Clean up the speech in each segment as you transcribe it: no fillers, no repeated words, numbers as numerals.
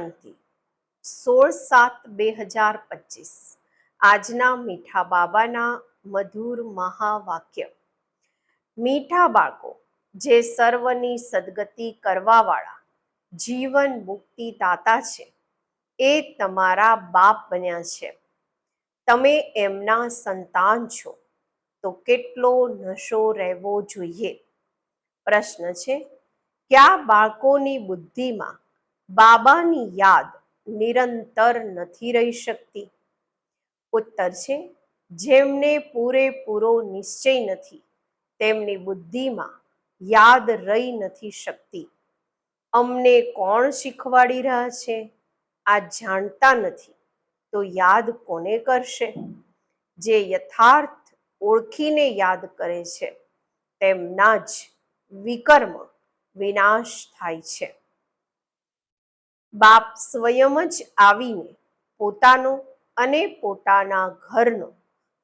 શાંતિ 16/7/2025 આજના મીઠા બાબાના મધુર મહાવાક્ય. મીઠા બાળકો, જે સર્વની સદગતિ કરવાવાળા જીવન મુક્તિ દાતા છે, એ તમારા બાપ બન્યા છે. તમે એમના સંતાન છો, તો કેટલો નશો રહેવો જોઈએ? પ્રશ્ન છે, કયા બાળકોની બુદ્ધિમાં બાબાની યાદ નિરંતર નથી રહી શકતી? ઉત્તર છે, જેમને પૂરેપૂરો નિશ્ચય નથી, તેમની બુદ્ધિમાં યાદ રહી નથી શકતી. અમને કોણ શીખવાડી રહ્યા છે? આ જાણતા નથી તો યાદ કોને કરશે? જે યથાર્થ ઓળખીને યાદ કરે છે, તેમના જ વિકર્મ વિનાશ થાય છે. બાપ સ્વયં જ આવીને પોતાનો અને પોતાના ઘરનો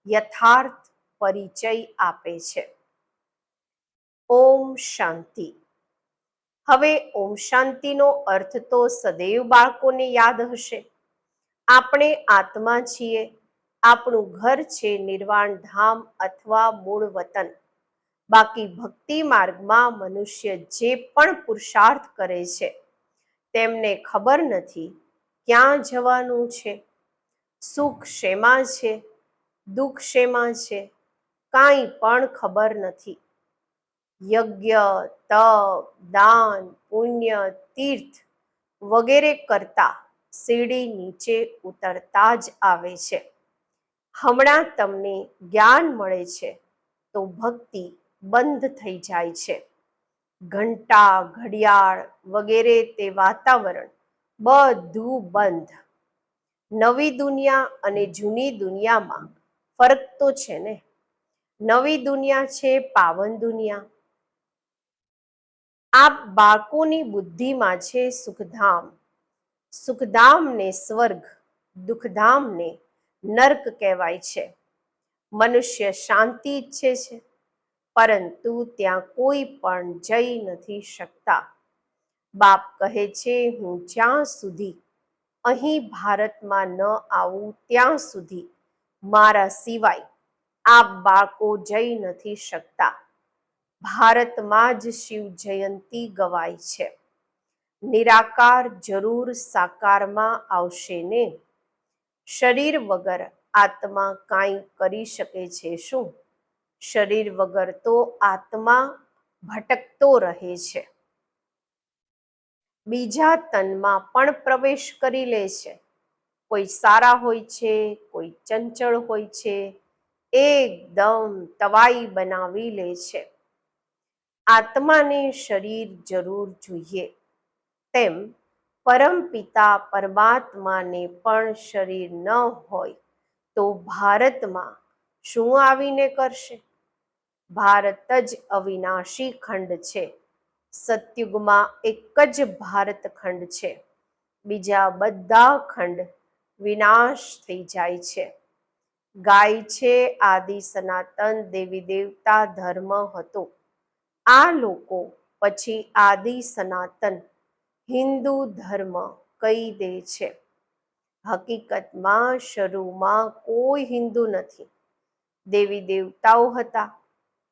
યથાર્થ પરિચય આપે છે. ઓમ શાંતિ. હવે ઓમ શાંતિનો અર્થ તો સદૈવ બાળકોને યાદ હશે. આપણે આત્મા છીએ, આપણું ઘર છે નિર્વાણ ધામ અથવા મૂળ વતન. બાકી ભક્તિ માર્ગમાં મનુષ્ય જે પણ પુરુષાર્થ કરે છે, તેમને ખબર નથી ક્યાં જવાનું છે, સુખ શેમાં છે, દુઃખ શેમાં છે, કાંઈ પણ ખબર નથી. યજ્ઞ, તપ, દાન, પુણ્ય, તીર્થ વગેરે કરતા સીડી નીચે ઉતરતા જ આવે છે. હમણાં તમને જ્ઞાન મળે છે તો ભક્તિ બંધ થઈ જાય છે. ઘંટા, ઘડિયાળ વગેરે તે વાતાવરણ બધું બંધ. નવી દુનિયા અને જૂની દુનિયામાં ફરક તો છે ને. નવી દુનિયા છે પાવન દુનિયા. આ બાળકોની બુદ્ધિમાં છે સુખધામ. સુખધામને સ્વર્ગ, દુઃખધામને નર્ક કહેવાય છે. મનુષ્ય શાંતિ ઈચ્છે છે, પરંતુ ત્યાં કોઈ પણ જઈ નથી શકતા. બાપ કહે છે, હું જ્યાં સુધી અહીં ભારતમાં ન આવું ત્યાં સુધી મારા સિવાય આ બાળકો જઈ નથી શકતા. ભારતમાં જ શિવ જયંતી ગવાય છે. નિરાકાર જરૂર સાકારમાં આવશે ને? શરીર વગર આત્મા કાંઈ કરી શકે છે શું? શરીર વગર તો આત્મા ભટકતો રહે છે. બીજા તનમાં પણ પ્રવેશ કરી લે છે. કોઈ સારા હોય છે, કોઈ ચંચળ હોય છે, એકદમ તવાઈ બનાવી લે છે. આત્માને શરીર જરૂર જોઈએ, તેમ પરમપિતા પરમાત્માને પણ શરીર ન હોય તો ભારતમાં શું આવીને કરશે? ભારત જ અવિનાશી ખંડ છે. સતયુગમાં એક જ ભારત ખંડ છે. બીજા બધા ખંડ વિનાશ થઈ જાય છે. ગાય છે આદિ સનાતન દેવી દેવતા ધર્મ હતો. આ લોકો પછી આદિ સનાતન હિન્દુ ધર્મ કહી દે છે. હકીકતમાં શરૂમાં કોઈ હિન્દુ નથી. દેવી દેવતાઓ હતા.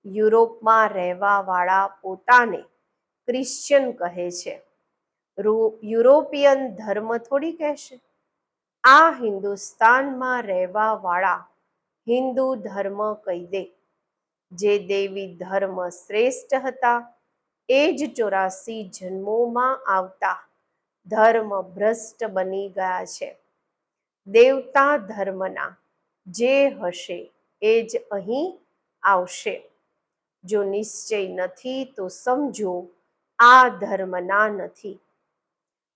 યુરોપમાં રહેવા વાળા પોતાને ક્રિશ્ચિયન કહે છે. યુરોપિયન ધર્મ થોડી કહેશે. આ હિન્દુસ્તાનમાં રહેવા વાળા હિન્દુ ધર્મ કહી દે. જે દેવી ધર્મ શ્રેષ્ઠ હતા, એ જ 84 જન્મોમાં આવતા ધર્મ ભ્રષ્ટ બની ગયા છે. દેવતા ધર્મના જે હશે એ જ અહીં આવશે. જો નિશ્ચય નથી તો સમજો આ ધર્મના નથી.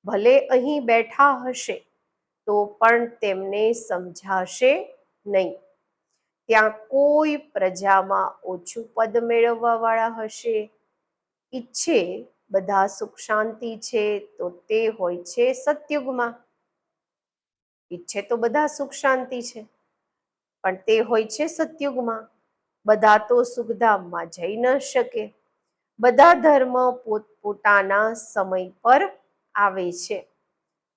ભલે અહીં બેઠા હશે તો પણ તેમને સમજાશે નહીં. ત્યાં કોઈ પ્રજામાં ઓછું પદ મેળવવા વાળા હશે. ઈચ્છે બધા સુખ શાંતિ છે તો તે હોય છે સતયુગમાં. ઈચ્છે તો બધા સુખ શાંતિ છે, પણ તે હોય છે સતયુગમાં. બધા તો સુખધામમાં જઈ ન શકે. બધા ધર્મ પોતપોતાના સમય પર આવે છે.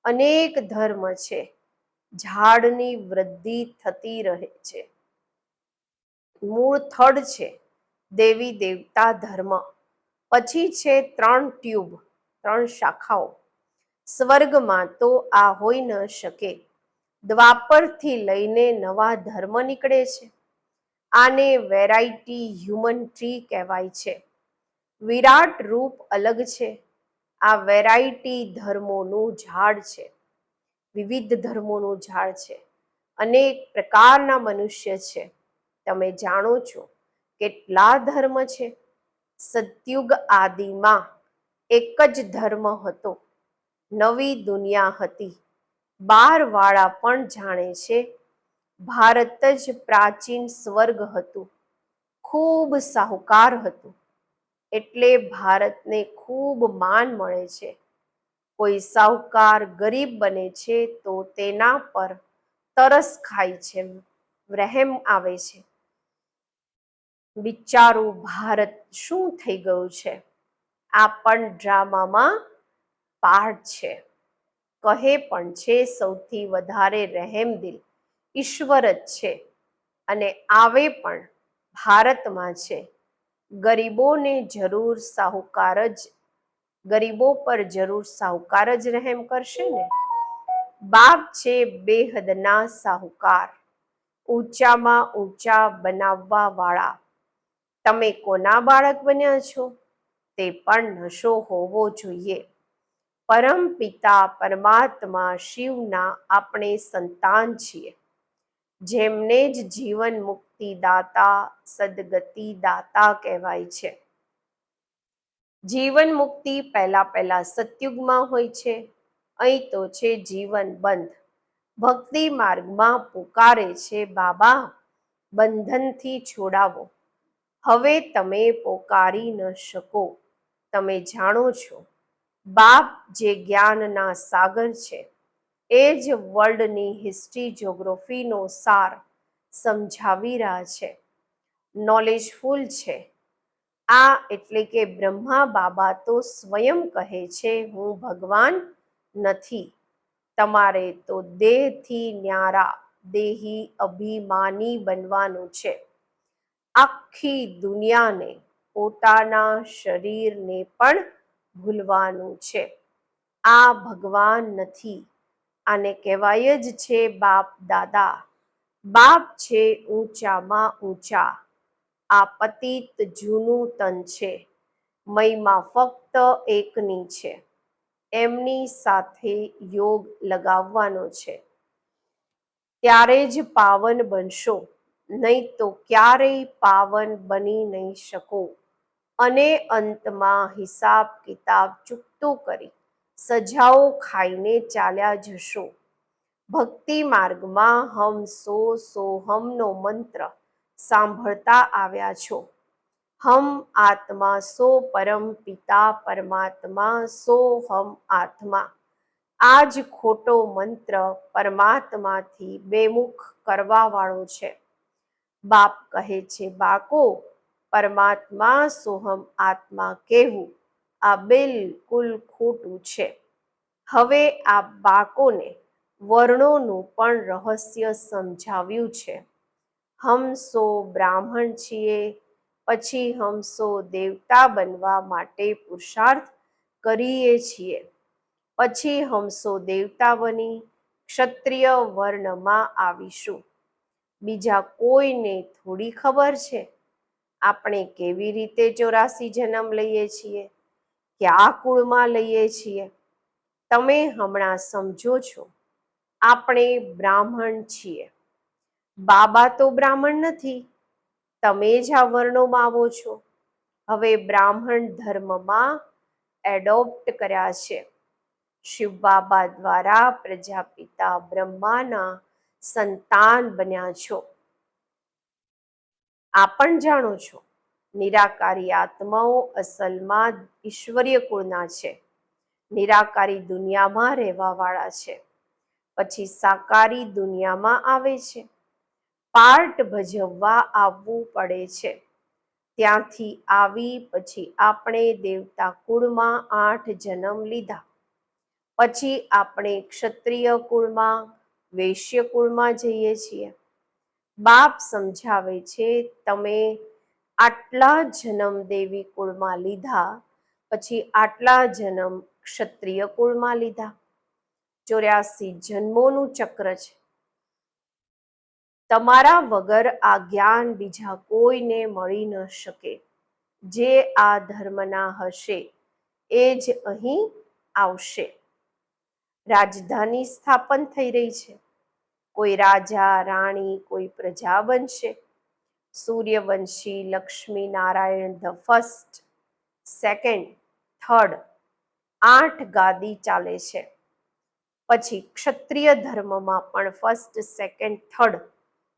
અનેક ધર્મ છે. ઝાડની વૃદ્ધિ થતી રહે છે. મૂળ થડ છે દેવી દેવતા ધર્મ. પછી છે 3 ટ્યુબ, 3 શાખાઓ. સ્વર્ગમાં તો આ હોઈ ન શકે. દ્વાપરથી લઈને નવા ધર્મ નીકળે છે. આને વેરાયટી હ્યુમન ટ્રી કહેવાય છે. વિરાટ રૂપ અલગ છે. આ વેરાયટી ધર્મોનું ઝાડ છે. વિવિધ ધર્મોનું ઝાડ છે. અનેક પ્રકારના મનુષ્ય છે. તમે જાણો છો કેટલા ધર્મ છે? સતયુગ આદિમાં એક જ ધર્મ હતો. નવી દુનિયા હતી. 12 વાળા પણ જાણે છે ભારત જ પ્રાચીન સ્વર્ગ હતું. ખૂબ સાહુકાર હતું. એટલે ભારતને ખૂબ માન મળે છે. કોઈ સાહુકાર ગરીબ બને છે તો તેના પર તરસ ખાય છે, રહેમ આવે છે. બિચારું ભારત શું થઈ ગયું છે? આ પણ ડ્રામામાં પાર્ટ છે. કહે પણ છે સૌથી વધારે રહેમદિલ ઈશ્વર જ છે અને આવે પણ ભારતમાં છે. ગરીબોને જરૂર સાહુકાર જ ગરીબો પર જરૂર સાહુકાર જ રહેમ કરશે ને. બાપ છે બેહદના સાહુકાર, ઊંચામાં ઊંચા બનાવવા વાળા. તમે કોના બાળક બન્યા છો તે પણ નશો હોવો જોઈએ. પરમ પિતા પરમાત્મા શિવના આપણે સંતાન છીએ. જેમને જ જીવન મુક્તિ દાતા, સદગતિ દાતા કહેવાય છે. જીવન મુક્તિ પહેલા સતયુગમાં હોય છે. અહીં તો છે જીવન બંધ. ભક્તિ માર્ગમાં પુકારે છે બાબા બંધનથી છોડાવો. હવે તમે પોકારી ન શકો. તમે જાણો છો બાપ જે જ્ઞાનના સાગર છે એ જ વર્લ્ડની હિસ્ટ્રી જ્યોગ્રાફીનો સાર સમજાવી રહ્યા છે. નોલેજફુલ છે. આ એટલે કે બ્રહ્મા બાબા તો સ્વયં કહે છે હું ભગવાન નથી. તમારે તો દેહથી ન્યારા, દેહી અભિમાની બનવાનું છે. આખી દુનિયાને, પોતાના શરીરને પણ ભૂલવાનું છે. આ ભગવાન નથી. આને કહેવાય જ છે બાપ દાદા. બાપ છે ઊંચામાં ઊંચા. આ પતિત જૂનું તન છે. મહિમા ફક્ત એકની છે. એમની સાથે યોગ લગાવવાનો છે. ત્યારે જ પાવન બનશો, નહીં તો ક્યારેય પાવન બની નહીં શકો. અને અંતમાં હિસાબ કિતાબ ચૂકતું કરી સજાઓ ખાઈને ચાલ્યા જશો. ભક્તિ માર્ગમાં હમ સોહમનો મંત્ર સાંભળતા આવ્યા છો. હમ આત્મા સો પરમ પિતા પરમાત્મા સોહમ આત્મા. આ જ ખોટો મંત્ર પરમાત્માથી બેમુખ કરવા વાળો છે. બાપ કહે છે બાળકો પરમાત્મા સોહમ આત્મા કહેવું આ બિલકુલ ખોટું છે. હવે આ બાળકોને વર્ણોનું પણ રહસ્ય સમજાવ્યું છે. હમ સો બ્રાહ્મણ છીએ, પછી હમ સો દેવતા બનવા માટે પુરુષાર્થ કરીએ છીએ. પછી હમસો દેવતા બની ક્ષત્રિય વર્ણમાં આવીશું. બીજા કોઈને થોડી ખબર છે આપણે કેવી રીતે 84 જન્મ લઈએ છીએ, કયા કુળમાં લઈએ છીએ. તમે હમણાં સમજો છો આપણે બ્રાહ્મણ છીએ. બાબા તો બ્રાહ્મણ નથી. તમે જ આ વર્ણોમાં આવો છો. હવે બ્રાહ્મણ ધર્મમાં એડોપ્ટ કર્યા છે. શિવ બાબા દ્વારા પ્રજાપિતા બ્રહ્માના સંતાન બન્યા છો. આ પણ જાણો છો નિરાકારી આત્માઓ અસલમાં ઈશ્વરીય કુળના છે. નિરાકારી દુનિયામાં રહેવા વાળા છે. પછી સાકારી દુનિયામાં આવે છે. પાર્ટ ભજવવા આવવું પડે છે. ત્યાંથી આવી પછી આપણે દેવતા કુળમાં 8 જન્મ લીધા. પછી આપણે ક્ષત્રિય કુળમાં, વૈશ્ય કુળમાં જઈએ છીએ. બાપ સમજાવે છે, તમે આટલા જન્મ દેવી કુળમાં લીધા, પછી આટલા જન્મ ક્ષત્રિય કુળમાં લીધા. 84 જન્મોનું ચક્ર છે. તમારા વગર આ જ્ઞાન બીજા કોઈને મળી ન શકે. જે આ ધર્મના હશે એ જ અહીં આવશે. રાજધાની સ્થાપન થઈ રહી છે. કોઈ રાજા રાણી, કોઈ પ્રજા બનશે. Suryavanshi Lakshmi Narayan the first, second, third, 8 ગાદી ચાલે છે. પછી ક્ષત્રિય ધર્મમાં પણ ફર્સ્ટ, સેકન્ડ, થર્ડ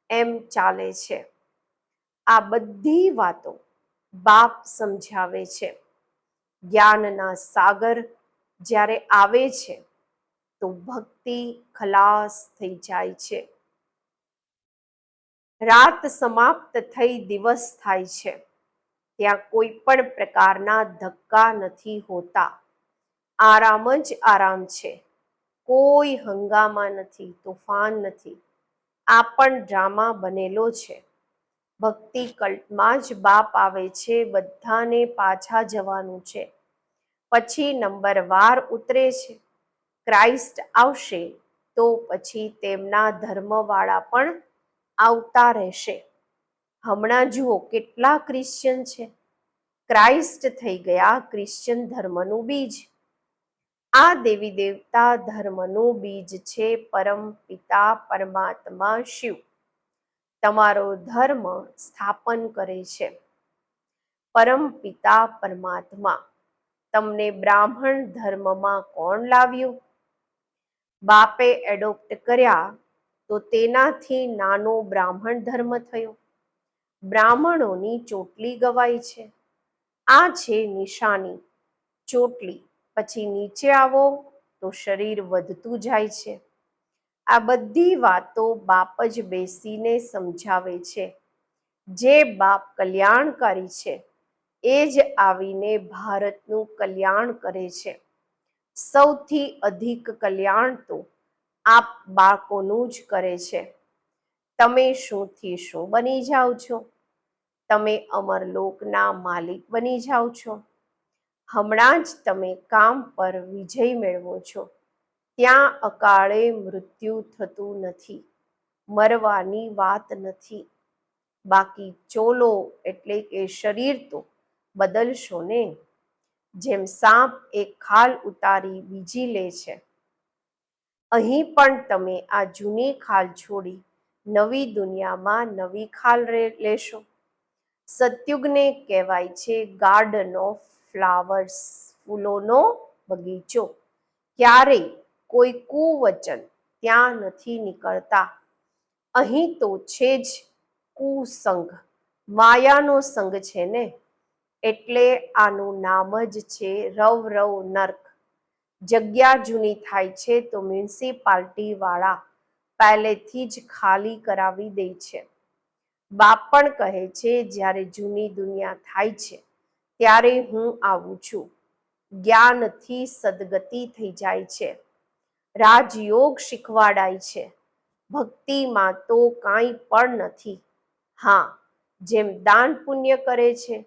એમ ચાલે છે. આ બધી વાતો બાપ સમજાવે છે. જ્ઞાનના સાગર જ્યારે આવે છે તો ભક્તિ ખલાસ થઈ જાય છે. રાત સમાપ્ત થઈ દિવસ થાય છે. ત્યાં કોઈ પણ પ્રકારના ધક્કા નથી હોતા. આરામ જ આરામ છે. કોઈ હંગામા નથી, તોફાન નથી. આ પણ ડ્રામા બનેલો છે. ભક્તિ કલ્પમાં જ બાપ આવે છે, બધાને પાછા જવાનું છે. પછી નંબર વાર ઉતરે છે. ક્રાઇસ્ટ આવશે તો પછી તેમના ધર્મવાળા પણ આવતા રહેશે. હમણાં જુઓ કેટલા ક્રિશ્ચિયન છે. ક્રાઇસ્ટ થઈ ગયા ક્રિશ્ચિયન ધર્મનું બીજ. આ દેવી દેવતા ધર્મનું બીજ છે પરમ પિતા પરમાત્મા શિવ. તમારો ધર્મ સ્થાપન કરે છે પરમ પિતા પરમાત્મા. તમને બ્રાહ્મણ ધર્મમાં કોણ લાવ્યું? બાપે એડોપ્ટ કર્યા તો તેનાથી નાનો બ્રાહ્મણ ધર્મ થયો. બ્રાહ્મણોની ચોટલી ગવાય છે. આ છે નિશાની, ચોટલી. પછી નીચે આવો તો શરીર વધતું જાય છે. આ બધી વાતો બાપ જ બેસીને સમજાવે છે. જે બાપ કલ્યાણકારી છે એ જ આવીને ભારતનું કલ્યાણ કરે છે. સૌથી અધિક કલ્યાણ તો આપ બાળકોનું જ કરે છે. તમે શુંથી શું બની જાઓ છો? તમે અમરલોકના માલિક બની જાઓ છો. હમણાં જ તમે કામ પર વિજય મેળવો છો. ત્યાં અકાળે મૃત્યુ થતું નથી. મરવાની વાત નથી. બાકી ચોલો એટલે કે શરીર તો બદલશો ને. જેમ સાપ એક ખાલ ઉતારી બીજી લે છે, અહીં પણ તમે આ જૂની ખાલ છોડી નવી દુનિયામાં નવી ખાલ લેશો. સતયુગને કહેવાય છે ગાર્ડન ઓફ ફ્લાવર્સ, ફૂલોનો બગીચો. ક્યારેય કોઈ કુવચન ત્યાં નથી નીકળતા. અહીં તો છે જ કુસંગ, માયાનો સંગ છે ને. એટલે આનું નામ જ છે રવ રવ નર્ક. જગ્યા જૂની થાય છે તો મ્યુનિસિપાલિટી વાળા પહેલેથી જ ખાલી કરાવી દે છે. બાપ પણ કહે છે જ્યારે જૂની દુનિયા થાય છે ત્યારે હું આવું છું. જ્ઞાનથી સદગતિ થઈ જાય છે. રાજયોગ શીખવાડાય છે. ભક્તિમાં તો કાંઈ પણ નથી. હા, જેમ દાન પુણ્ય કરે છે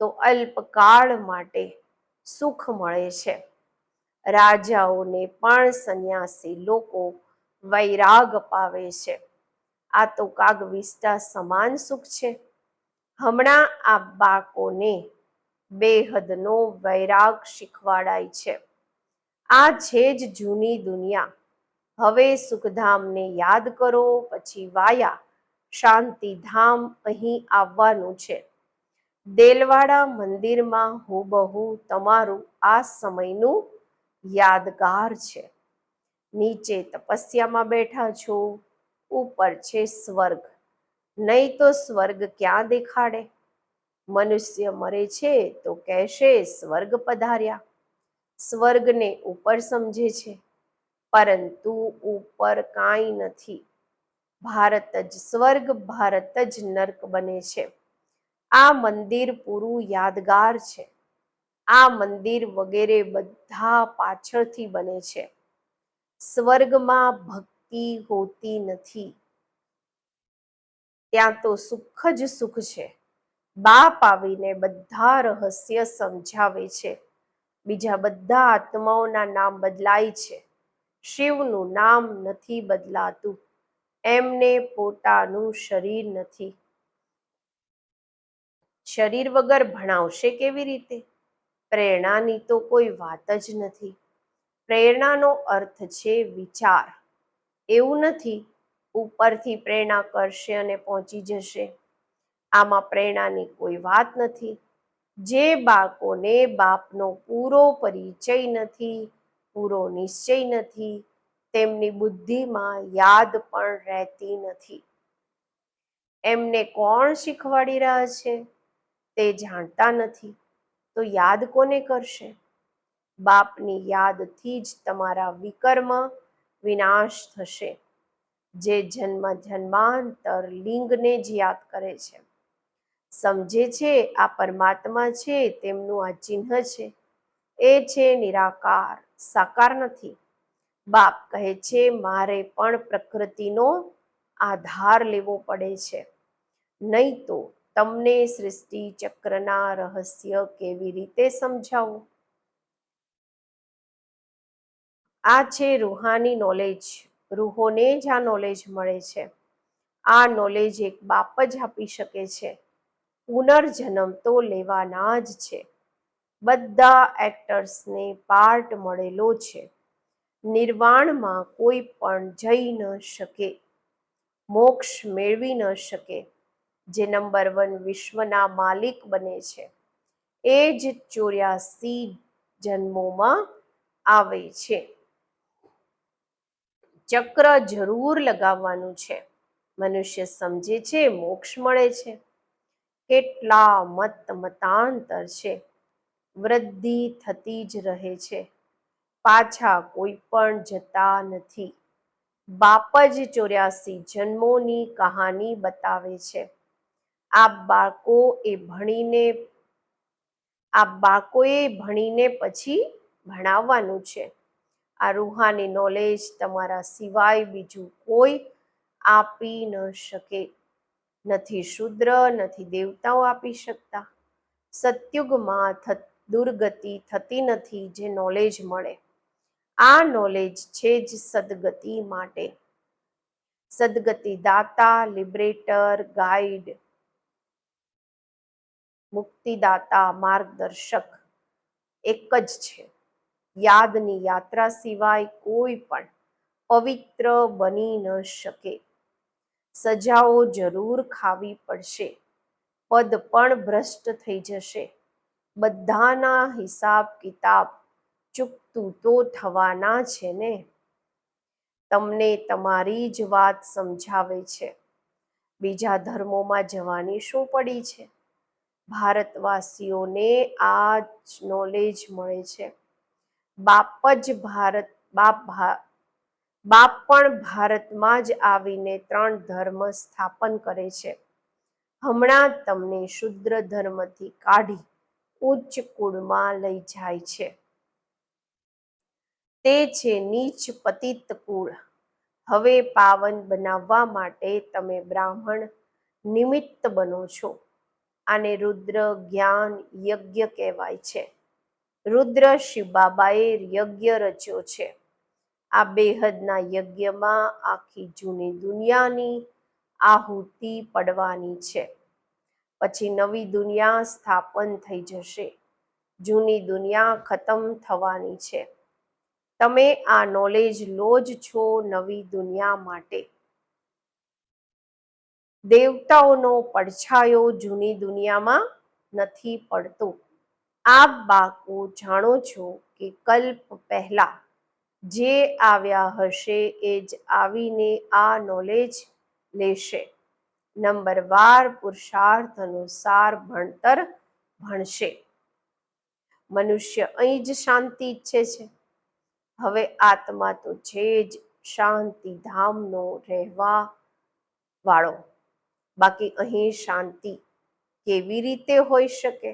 તો અલ્પકાળ માટે સુખ મળે છે. રાજાઓને પણ સંન્યાસી લોકો વૈરાગ પાવે છે. આ તો કાગવિષ્ટા સમાન સુખ છે. હમણાં આ બાળકોને બેહદનો વૈરાગ શીખવાડાય છે. આ છે જ જૂની દુનિયા. હવે સુખધામને યાદ કરો, પછી વાયા શાંતિધામ અહીં આવવાનું છે. દેલવાડા મંદિરમાં હુબહુ તમારું આ સમયનું યાદગાર છે. નીચે તપસ્યામાં બેઠા છો, ઉપર છે સ્વર્ગ. નહીં તો સ્વર્ગ ક્યાં દેખાડે? મનુષ્ય મરે છે તો કહેશે સ્વર્ગ પધાર્યા. સ્વર્ગને ઉપર સમજે છે, પરંતુ ઉપર કાંઈ નથી. ભારત જ સ્વર્ગ, ભારત જ નર્ક બને છે. આ મંદિર પૂરું યાદગાર છે. આ મંદિર વગેરે બધા પાછળથી બને છે. સ્વર્ગમાં ભક્તિ હોતી નથી, ત્યાં તો સુખ જ સુખ છે. બાપ આવીને બધા રહસ્ય સમજાવે છે. બીજા બધા આત્માઓના નામ બદલાય છે, શિવનું નામ નથી બદલાતું. એમને પોતાનું શરીર નથી. શરીર વગર ભણાવશે કેવી રીતે? પ્રેરણાની તો કોઈ વાત જ નથી. પ્રેરણાનો અર્થ છે વિચાર. એવું નથી ઉપરથી પ્રેરણા કરશે અને પહોંચી જશે. આમાં પ્રેરણાની કોઈ વાત નથી. જે બાળકોને બાપનો પૂરો પરિચય નથી, પૂરો નિશ્ચય નથી, તેમની બુદ્ધિમાં યાદ પણ રહેતી નથી. એમને કોણ શીખવાડી રહ્યા છે તે જાણતા નથી, તો યાદ કોને કરશે? બાપની યાદથી જ તમારા વિકર્મ વિનાશ થશે. જે જન્મ જન્માંતર લિંગને જ યાદ કરે છે, સમજે છે આ પરમાત્મા છે, તેમનું આ ચિહ્ન છે, એ છે નિરાકાર, સાકાર નથી. બાપ કહે છે મારે પણ પ્રકૃતિનો આધાર લેવો પડે છે, નહીં તો તમને સૃષ્ટિ ચક્રના રહસ્ય કેવી રીતે સમજાવું? આ છે રૂહાની નોલેજ. રૂહોને જ આ નોલેજ મળે છે. આ નોલેજ એક બાપ જ આપી શકે છે. પુનર્જન્મ તો લેવાના જ છે. બધા એક્ટર્સને પાર્ટ મળેલો છે. નિર્વાણમાં કોઈ પણ જઈ ન શકે, મોક્ષ મેળવી ન શકે. જે નંબર 1 વિશ્વના માલિક બને છે, એ જ 84 જન્મોમાં આવે છે. ચક્ર જરૂર લગાવવાનું છે. મનુષ્ય સમજે છે મોક્ષ મળે છે. કેટલા મતાંતર છે. વૃદ્ધિ થતી જ રહે છે, પાછા કોઈ પણ જતા નથી. બાપ જ 84 જન્મોની કહાની બતાવે છે. આ બાળકોએ ભણીને પછી ભણાવવાનું છે. આ રૂહાની નોલેજ તમારા સિવાય બીજું કોઈ આપી ન શકે. નથી શુદ્ર, નથી દેવતાઓ આપી શકતા. સતયુગમાં દુર્ગતિ થતી નથી જે નોલેજ મળે. આ નોલેજ છે જ સદગતિ માટે. સદગતિ દાતા, લિબરેટર, ગાઈડ, મુક્તિદાતા, માર્ગદર્શક એક જ છે. યાદની યાત્રા સિવાય કોઈ પણ પવિત્ર બની ન શકે. સજાઓ જરૂર ખાવી પડશે, પદ પણ ભ્રષ્ટ થઈ જશે. બધાના હિસાબ કિતાબ ચૂકતું તો થવાના છે ને. તમને તમારી જ વાત સમજાવે છે. બીજા ધર્મોમાં જવાની શું પડી છે? ભારતવાસીઓને આ જ નોલેજ મળે છે. બાપ પણ ભારતમાં જ આવીને 3 ધર્મ સ્થાપન કરે છે. હમણાં તમને શુદ્ર ધર્મથી કાઢી ઉચ્ચ કુળમાં લઈ જાય છે. તે છે નીચ પતિત કુળ. હવે પાવન બનાવવા માટે તમે બ્રાહ્મણ નિમિત્ત બનો છો. આને રુદ્ર જ્ઞાન યજ્ઞ કહેવાય છે. રુદ્ર શિવ બાબાએ યજ્ઞ રચ્યો છે. આ બેહદના યજ્ઞમાં આખી જૂની દુનિયાની આહુતિ પડવાની છે. પછી નવી દુનિયા સ્થાપન થઈ જશે. જૂની દુનિયા ખતમ થવાની છે. તમે આ નોલેજ લો જ છો નવી દુનિયા માટે. દેવતાઓનો પડછાયો જૂની દુનિયામાં નથી પડતો. આપ બાળકો જાણો છો કે કલ્પ પહેલા જે આવ્યા હશે એ જ આવીને આ નોલેજ લેશે. નંબરવાર પુરુષાર્થ અનુસાર ભણતર ભણશે. મનુષ્ય અહીં જ શાંતિ ઈચ્છે છે. હવે આત્મા તો છે જ શાંતિધામનો રહેવા વાળો. બાકી અહીં શાંતિ કેવી રીતે હોઈ શકે?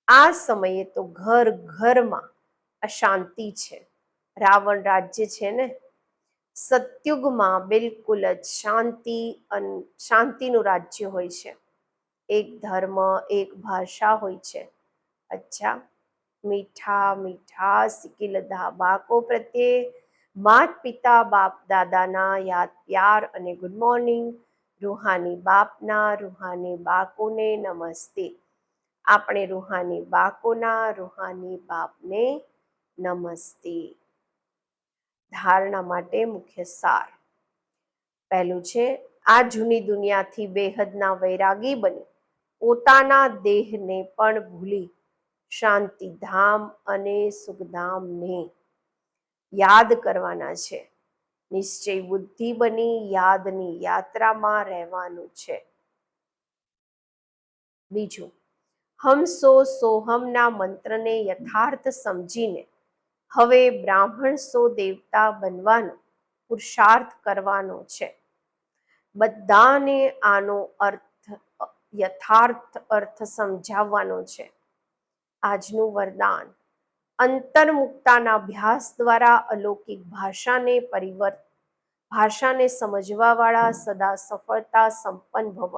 આ સમયે તો ઘર ઘરમાં અશાંતિ છે. રાવણ રાજ્ય છે ને. સતયુગમાં બિલકુલ જ શાંતિનું રાજ્ય હોય છે. એક ધર્મ, એક ભાષા હોય છે. અચ્છા, મીઠા મીઠા સિકિલધા બાળકો પ્રત્યે માત પિતા બાપ દાદાના યાદ પ્યાર અને ગુડ મોર્નિંગ. રૂહાની બાપના રૂહાની બાળકોને નમસ્તે. આપણે રૂહાની બાળકોના રૂહાની બાપને નમસ્તે. ધારણા માટે મુખ્ય સાર. પહેલું છે, આ જૂની દુનિયાથી બેહદના વૈરાગી બની પોતાના દેહને પણ ભૂલી શાંતિધામ અને સુખધામને યાદ કરવાના છે. નિશ્ચય બુદ્ધિ બની યાદની યાત્રામાં રહેવાનું છે. બીજું, હમ સો સોહમના મંત્રને યથાર્થ સમજીને હવે બ્રાહ્મણ સો દેવતા બનવાનો પુરુષાર્થ કરવાનો છે. બધાને આનો યથાર્થ અર્થ સમજાવવાનો છે. આજનું વરદાન, અંતર્મુક્તાના અભ્યાસ દ્વારા અલૌકિક ભાષાને સમજવાવાળા સદા સફળતા સંપન્ન ભવ.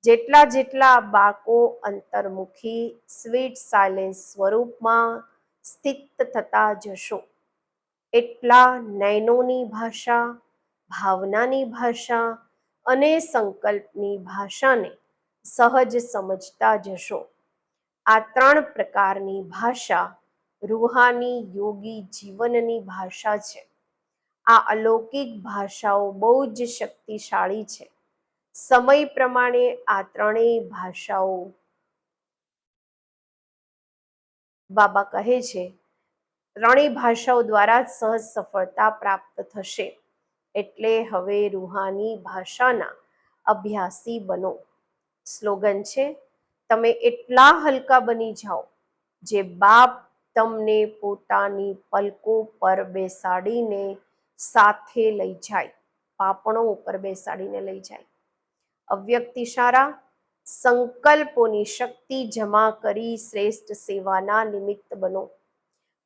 જેટલા બાળકો અંતર્મુખી સ્વીટ સાયલેન્સ સ્વરૂપમાં સ્થિત થતા જશો, એટલા નયનોની ભાષા, ભાવનાની ભાષા અને સંકલ્પની ભાષાને સહજ સમજતા જશો. આ 3 પ્રકારની ભાષા રૂહાની યોગી જીવનની ભાષા છે. આ અલૌકિક ભાષાઓ બહુ જ શક્તિશાળી છે. સમય પ્રમાણે આ 3 ભાષાઓ, બાબા કહે છે, 3 ભાષાઓ દ્વારા જ સહજ સફળતા પ્રાપ્ત થશે. એટલે હવે રૂહાની ભાષાના અભ્યાસી બનો. સ્લોગન છે, તમે એટલા હલકા બની જાઓ જે બાપ તમને પોતાની પલકો પર બેસાડીને સાથે લઈ જાય, પાપણો ઉપર બેસાડીને લઈ જાય. અવ્યક્ત ઇશારા, સંકલ્પોની શક્તિ જમા કરી શ્રેષ્ઠ સેવાના નિમિત્ત બનો.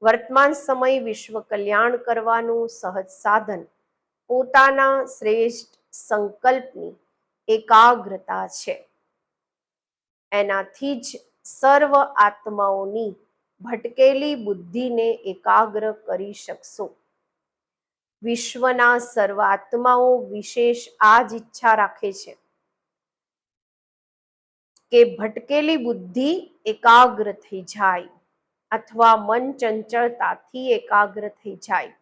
વર્તમાન સમય વિશ્વ કલ્યાણ કરવાનું સહજ સાધન પોતાના શ્રેષ્ઠ સંકલ્પની એકાગ્રતા છે. એનાથી જ સર્વ આત્માઓની ભટકેલી બુદ્ધિને એકાગ્ર કરી શકશો. વિશ્વના સર્વ આત્માઓ વિશેષ આ જ ઈચ્છા રાખે છે કે ભટકેલી બુદ્ધિ એકાગ્ર થઈ જાય અથવા મન ચંચળતાથી એકાગ્ર થઈ જાય.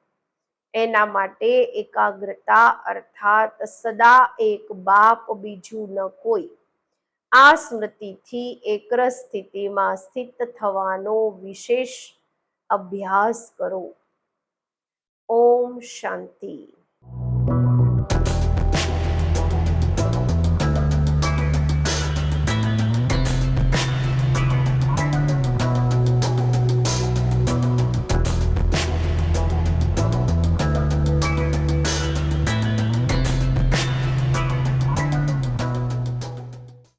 એના માટે એકાગ્રતા અર્થાત સદા એક બાપ બીજું ન કોઈ, આ સ્મૃતિથી એકરસ સ્થિતિમાં સ્થિત થવાનો વિશેષ અભ્યાસ કરો. ઓમ શાંતિ.